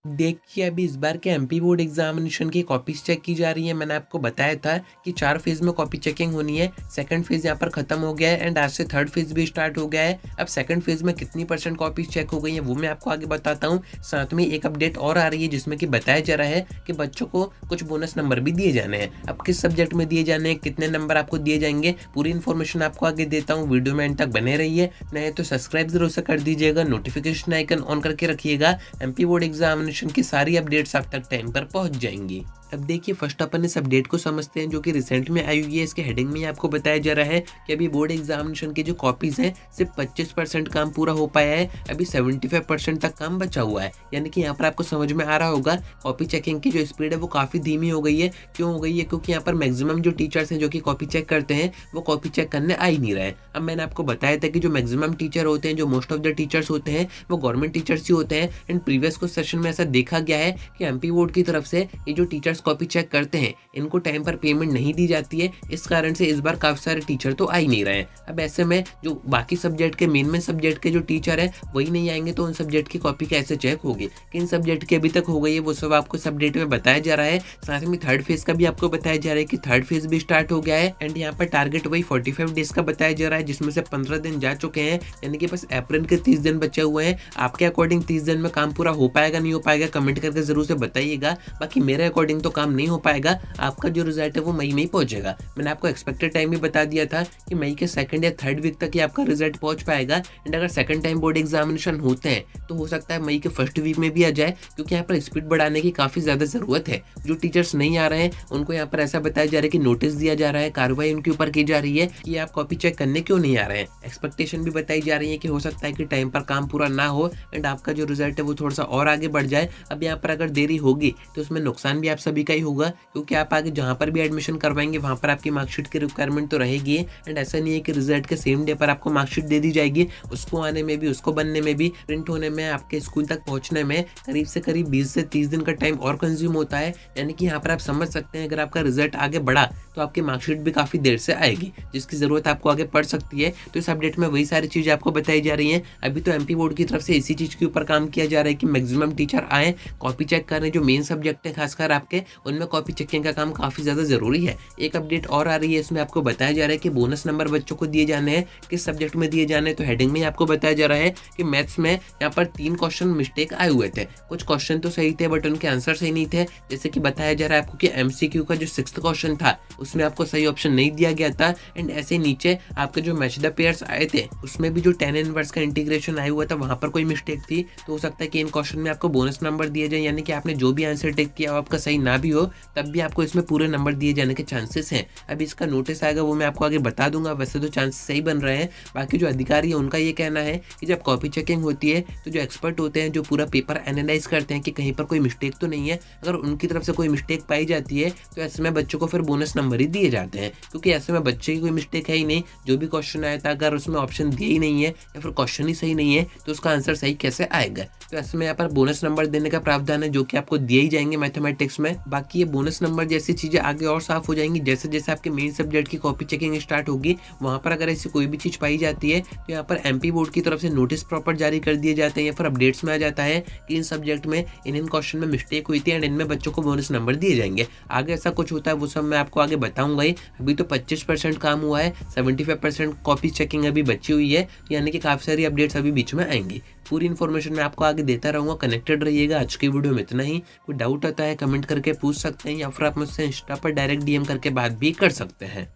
देखिए, अभी इस बार के एमपी बोर्ड एग्जामिनेशन की कॉपीज चेक की जा रही है। मैंने आपको बताया था कि 4 फेज़ में कॉपी चेकिंग होनी है। सेकंड फेज़ यहाँ पर खत्म हो गया है एंड आज से थर्ड फेज़ भी स्टार्ट हो गया है। अब सेकंड फेज़ में कितनी परसेंट कॉपीज चेक हो गई है वो मैं आपको आगे बताता हूँ। साथ में एक अपडेट और आ रही है जिसमें कि बताया जा रहा है कि बच्चों को कुछ बोनस नंबर भी दिए जाने हैं। अब किस सब्जेक्ट में दिए जाने हैं, कितने नंबर आपको दिए जाएंगे, पूरी इन्फॉर्मेशन आपको आगे देता हूँ। वीडियो में एंड तक बने रहिए। नहीं तो सब्सक्राइब जरूर से कर दीजिएगा, नोटिफिकेशन आइकन ऑन करके रखिएगा। एमपी बोर्ड एग्जामिनेशन की सारी अपडेट्स आप तक टाइम पर पहुंच जाएंगी। अब देखिए, फर्स्ट अपन इस अपडेट को समझते हैं जो कि रिसेंट में आई हुई है। इसके हेडिंग में आपको बताया जा रहा है कि अभी बोर्ड एग्जामिनेशन की जो कॉपीज हैं सिर्फ 25% काम पूरा हो पाया है। अभी 75% तक काम बचा हुआ है। यानी कि यहाँ पर आपको समझ में आ रहा होगा कॉपी चेकिंग की जो स्पीड है वो काफ़ी धीमी हो गई है। क्यों हो गई है? क्योंकि यहाँ पर मैक्सिमम जो टीचर्स हैं जो कि कॉपी चेक करते हैं वो कॉपी चेक करने आ ही नहीं रहे। अब मैंने आपको बताया था कि जो मैक्सिमम टीचर होते हैं, जो मोस्ट ऑफ द टीचर्स होते हैं, वो गवर्नमेंट टीचर्स ही होते हैं। एंड प्रीवियस कुछ सेशन में ऐसा देखा गया है कि एमपी बोर्ड की तरफ से ये जो टीचर्स कॉपी चेक करते हैं इनको टाइम पर पेमेंट नहीं दी जाती है। इस कारण से इस बार काफी सारे टीचर तो आ ही नहीं रहे हैं। अब ऐसे में जो बाकी सब्जेक्ट के मेन सब्जेक्ट के जो टीचर है वही नहीं आएंगे तो उन सब्जेक्ट की कॉपी कैसे चेक होगी? किन सब्जेक्ट की अभी तक हो गई है वो सब आपको इस अपडेट में बताया जा रहा है। साथ में थर्ड फेज का भी आपको बताया जा रहा है कि थर्ड फेज भी स्टार्ट हो गया है। एंड यहाँ पर टारगेट वही 45 डेज का बताया जा रहा है जिसमें से 15 दिन जा चुके हैं। यानी कि बस अप्रैल के 30 दिन बचे हुए हैं। आपके अकॉर्डिंग 30 दिन में काम पूरा हो पाएगा नहीं हो पाएगा कमेंट करके जरूर से बताइएगा। बाकी मेरे अकॉर्डिंग तो काम नहीं हो पाएगा। आपका जो रिजल्ट है वो मई में ही पहुंचेगा। मैंने आपको एक्सपेक्टेड टाइम भी बता दिया था कि मई के सेकंड या थर्ड वीक तक ही आपका रिजल्ट पहुंच पाएगा। एंड अगर सेकंड टाइम बोर्ड एग्जामिनेशन होते हैं तो हो सकता है मई के फर्स्ट वीक में भी आ जाए, क्योंकि यहाँ पर स्पीड बढ़ाने की काफी ज्यादा जरूरत है। जो टीचर्स नहीं आ रहे हैं उनको यहाँ पर ऐसा बताया जा रहा है कि नोटिस दिया जा रहा है, कार्रवाई उनके ऊपर की जा रही है कि आप कॉपी चेक करने क्यों नहीं आ रहे हैं। एक्सपेक्टेशन भी बताई जा रही है कि हो सकता है कि टाइम पर काम पूरा ना हो एंड आपका जो रिजल्ट है वो थोड़ा सा और आगे बढ़ जाए। अब यहाँ पर अगर देरी होगी तो उसमें नुकसान भी आप सभी का ही होगा, क्योंकि आप आगे जहाँ पर भी एडमिशन करवाएंगे वहाँ पर आपकी मार्कशीट की रिक्वायरमेंट तो रहेगी। एंड ऐसा नहीं है कि रिजल्ट के सेम डे पर आपको मार्कशीट दे दी जाएगी। उसको आने में भी, उसको बनने में भी, प्रिंट होने में, आपके स्कूल तक पहुंचने में करीब से करीब 20 से 30 दिन का टाइम और कंज्यूम होता है। यानी कि यहाँ पर आप समझ सकते हैं अगर आपका रिजल्ट आगे बढ़ा तो आपकी मार्कशीट भी काफी देर से आएगी, जिसकी जरूरत आपको आगे पड़ सकती है। तो इस अपडेट में वही सारी चीजें आपको बताई जा रही है। अभी तो एमपी बोर्ड की तरफ से इसी चीज के ऊपर काम किया जा रहा है कि मैक्सिमम टीचर आए, कॉपी चेक करें। जो मेन सब्जेक्ट है खासकर आपके, उनमें कॉपी चेकिंग का काम काफी ज्यादा जरूरी है। एक अपडेट और आ रही है, इसमें आपको बताया जा रहा है कि बोनस नंबर बच्चों को दिए जाने हैं। किस सब्जेक्ट में दिए जाने हैं? तो हेडिंग में आपको बताया जा रहा है कि मैथ्स में यहाँ पर 3 क्वेश्चन मिस्टेक आए हुए थे। कुछ क्वेश्चन तो सही थे बट उनके आंसर सही नहीं थे। जैसे कि बताया जा रहा है आपको कि एमसीक्यू का जो 6th क्वेश्चन था उसमें आपको सही ऑप्शन नहीं दिया गया था। एंड ऐसे नीचे आपके जो मैच द पेयर्स आए थे उसमें भी जो tan इनवर्स का इंटीग्रेशन आया हुआ था वहां पर कोई मिस्टेक थी। तो हो सकता है कि इन क्वेश्चन में आपको बोनस नंबर दिए जाए, यानी कि आपने जो भी आंसर टिक किया आपका सही ना भी हो तब भी आपको इसमें पूरे नंबर दिए जाने के चांसेस हैं। अभी इसका नोटिस आएगा वो मैं आपको आगे बता दूंगा। वैसे तो चांसेस सही बन रहे हैं। बाकी जो अधिकारी है उनका ये कहना है कि जब कॉपी चेकिंग होती है तो जो एक्सपर्ट होते हैं जो पूरा पेपर एनालाइज करते हैं कि कहीं पर कोई मिस्टेक तो नहीं है, अगर उनकी तरफ से कोई मिस्टेक पाई जाती है तो ऐसे में बच्चों को फिर बोनस नंबर ही दिए जाते हैं। क्योंकि ऐसे में बच्चे की कोई मिस्टेक है ही नहीं। जो भी क्वेश्चन आया था अगर उसमें ऑप्शन दिए ही नहीं है या फिर क्वेश्चन ही सही नहीं है तो उसका आंसर सही कैसे आएगा? तो ऐसे में यहाँ पर बोनस नंबर देने का प्रावधान है जो कि आपको दिए ही जाएंगे मैथमेटिक्स में। बाकी ये बोनस नंबर जैसी चीजें आगे और साफ हो जाएंगी जैसे जैसे आपके मेन सब्जेक्ट की कॉपी चेकिंग स्टार्ट होगी। वहां पर अगर ऐसी कोई भी चीज पाई जाती है तो यहाँ पर एमपी बोर्ड की तरफ से नोटिस प्रॉपर जारी कर दिए जाते हैं या फिर अपडेट्स में आ जाता है कि इन सब्जेक्ट में इन क्वेश्चन में मिस्टेक हुई थी एंड इनमें बच्चों को बोनस नंबर दिए जाएंगे। आगे ऐसा कुछ होता है वो सब मैं आपको आगे बताऊंगा ही। अभी तो 25% काम हुआ है, 75% कॉपी चेकिंग अभी बची हुई है। यानी कि काफी सारी अपडेट्स अभी बीच में आएंगी। पूरी इन्फॉर्मेशन मैं आपको आगे देता रहूंगा, कनेक्टेड रहिएगा। आज की वीडियो में इतना ही। कोई डाउट आता है कमेंट करके पूछ सकते हैं या फिर आप मुझसे इंस्टा पर डायरेक्ट डीएम करके बात भी कर सकते हैं।